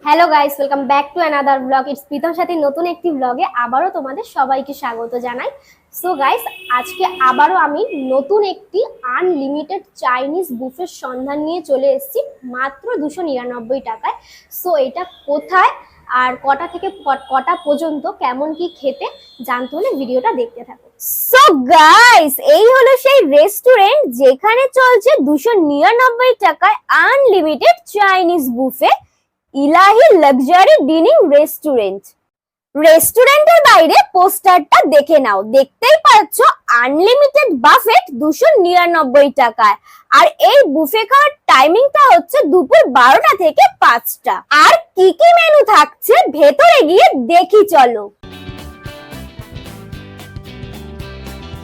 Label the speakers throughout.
Speaker 1: Hello guys, welcome back to another blog. It's Pritam Sathi নতুন একটি ব্লগে আবারও তোমাদের সবাইকে স্বাগত জানাই। সো গাইস, আজকে আবারও আমি নতুন একটি আনলিমিটেড চাইনিজ বুফের সন্ধান নিয়ে চলে এসেছি মাত্র 299 টাকায়। সো এটা কোথায় আর কটা থেকে কটা পর্যন্ত কেমন কি খেতে জানতে হলে ভিডিওটা দেখতে থাকো। সো গাইস, এই হলো সেই রেস্টুরেন্ট যেখানে চলছে 299 টাকায় আনলিমিটেড চাইনিজ বুফে, ইলাহি লাক্সারি ডিনিং রেস্টুরেন্ট। রেস্টুরেন্টের বাইরে পোস্টারটা দেখে নাও, দেখতেই পাচ্ছ আনলিমিটেড বাফেট 299 টাকায়। আর এই বুফে খাওয়ার টাইমিংটা হচ্ছে দুপুর 12টা থেকে 5টা। আর কি কি মেনু থাকছে ভেতরে গিয়ে দেখি চলো।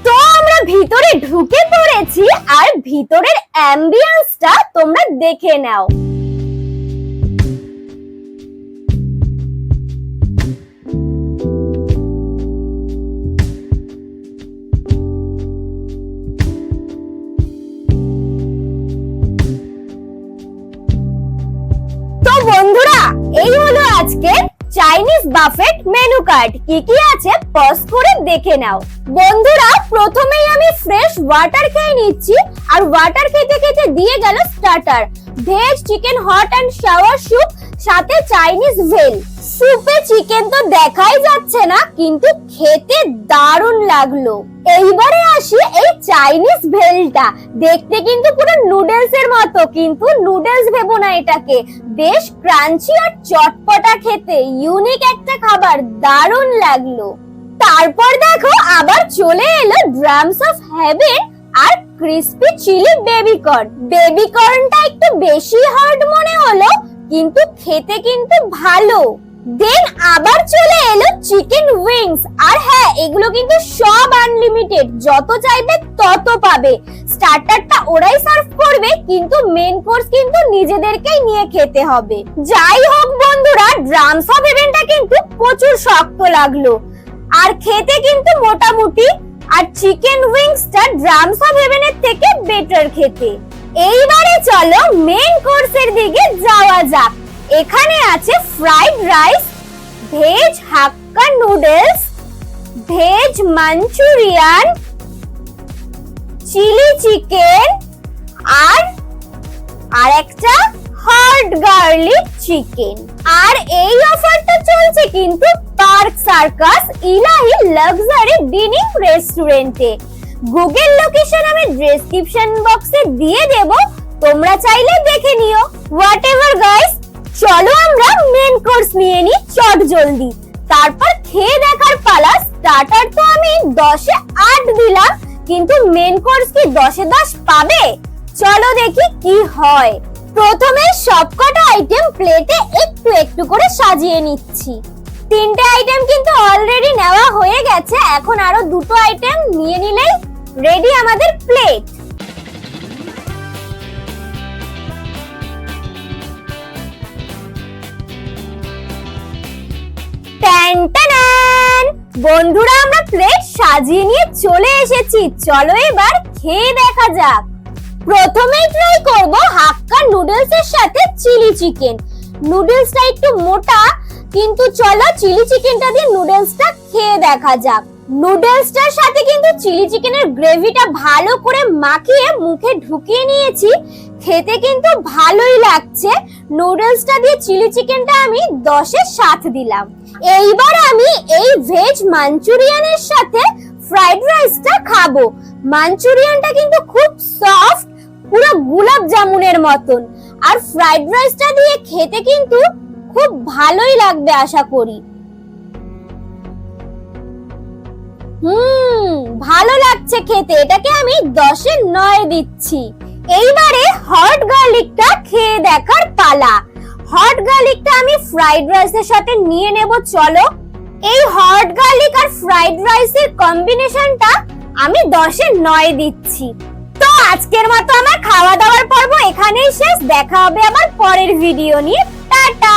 Speaker 1: তো আমরা ভিতরে ঢুকে পড়েছি আর ভিতরের অ্যাম্বিয়েন্সটা তোমরা দেখে নাও। বন্ধুরা, এই হলো আজকে চাইনিজ বাফেট মেনু কার্ড। কি কি আছে পজ করে দেখে নাও। বন্ধুরা, প্রথমেই আমি ফ্রেশ ওয়াটার খেয়ে নিচ্ছি, আর ওয়াটার খেতে খেতে দিয়ে গেল starter, veg chicken hot and shower soup, সাথে চাইনিজ ভেল। স্যুপে চিকেন তো দেখাই যাচ্ছে না, কিন্তু খেতে দারুণ লাগলো। এইবারে আসি এই চাইনিজ ভেলটা, দেখতে কিন্তু পুরো নুডলস এর মতো, কিন্তু নুডলস ভেবো না এটাকে, বেশ ক্রাঞ্চি আর চটপটা খেতে, ইউনিক একটা খাবার, দারুণ লাগলো। তারপর দেখো আবার চলে এলো ড্রামস অফ হেভেন আর ক্রিসপি চিলি বেবিকর্ন। বেবিকর্নটা একটু বেশি হার্ড মনে হলো, কিন্তু খেতে কিন্তু ভালো। দেন আবার চলে এলো চিকেন উইংস। আর হ্যাঁ, এগুলো কিন্তু সব আনলিমিটেড, যত চাইবে তত পাবে। স্টার্টারটা ওরাই সার্ভ করবে, কিন্তু মেন কোর্স কিন্তু নিজেদেরকেই নিয়ে খেতে হবে। যাই হোক বন্ধুরা, ড্রামস অফ হেভেনটা কিন্তু প্রচুর শক্ত লাগলো, আর খেতে কিন্তু মোটামুটি। আর চিকেন উইংসটা ড্রামস অফ হেভেনের থেকে বেটার খেতে। এইবারে চলো মেন কোর্সের দিকে যাওয়া যাক। এখানে আছে fried rice, veg hakka noodles, veg manchurian, chilli chicken, আর একটা হট গার্লিক চিকেন। আর এই অফারটা চলছে কিন্তু Park Circus Elahi luxury dining রেস্টুরেন্টে। গুগল লোকেশন আমি ডেসক্রিপশন বক্সে দিয়ে দেব, তোমরা চাইলে দেখে নিও। হোয়াটএভার গাইস, চলো আমরা মেন কোর্স নিয়ে নি চট জলদি, তারপর খেয়ে দেখার পালা। স্টার্টার তো আমি 10-এ 8 দিলাম, কিন্তু মেন কোর্স কি 10-এ 10 পাবে? চলো দেখি কি হয়। প্রথমে সবকটা আইটেম প্লেটে একটু একটু করে সাজিয়ে নিচ্ছি। 3টে আইটেম কিন্তু অলরেডি নেওয়া হয়ে গেছে, এখন আরো 2টো আইটেম নিয়ে নিলেই রেডি আমাদের প্লেট। বন্ধুরা, আমরা প্লেট সাজিয়ে নিয়ে চলে এসেছি, চলো এবার খেয়ে দেখা যাক। প্রথমেই ট্রাই করব হাক্কা নুডলস এর সাথে চিলি চিকেন। নুডলসটা একটু মোটা, কিন্তু চলো চিলি চিকেনটা দিয়ে নুডলসটা খেয়ে দেখা যাক। নুডলসটার সাথে কিন্তু চিলি চিকেনের গ্রেভিটা ভালো করে মাখিয়ে মুখে ঢুকিয়ে নিয়েছি, খেতে কিন্তু ভালোই লাগছে। নুডলসটা দিয়ে চিলি চিকেনটা আমি 10-এ 7 দিলাম। এইবার আমি এই ভেজ মাঞ্চুরিয়ানের সাথে ফ্রাইড রাইসটা খাবো। মাঞ্চুরিয়ানটা কিন্তু খুব সফট, পুরো গোলাপ জামুনের মতন, আর ফ্রাইড রাইসটা দিয়ে খেতে কিন্তু খুব ভালোই লাগবে আশা করি। ভালো লাগছে খেতে, এটাকে আমি 10-এ 9 দিচ্ছি। এইবারে হট গার্লিকটা খেয়ে দেখার পালা। হট গার্লিকটা আমি ফ্রাইড রাইসের সাথে নিয়ে নেব, চলো। এই হট গার্লিক আর ফ্রাইড রাইসের কম্বিনেশনটা আমি 10-এ 9 দিচ্ছি। তো আজকের মতো আমার খাওয়া দাওয়ার পর্ব এখানেই শেষ, দেখা হবে আবার পরের ভিডিও নিয়ে। টাটা।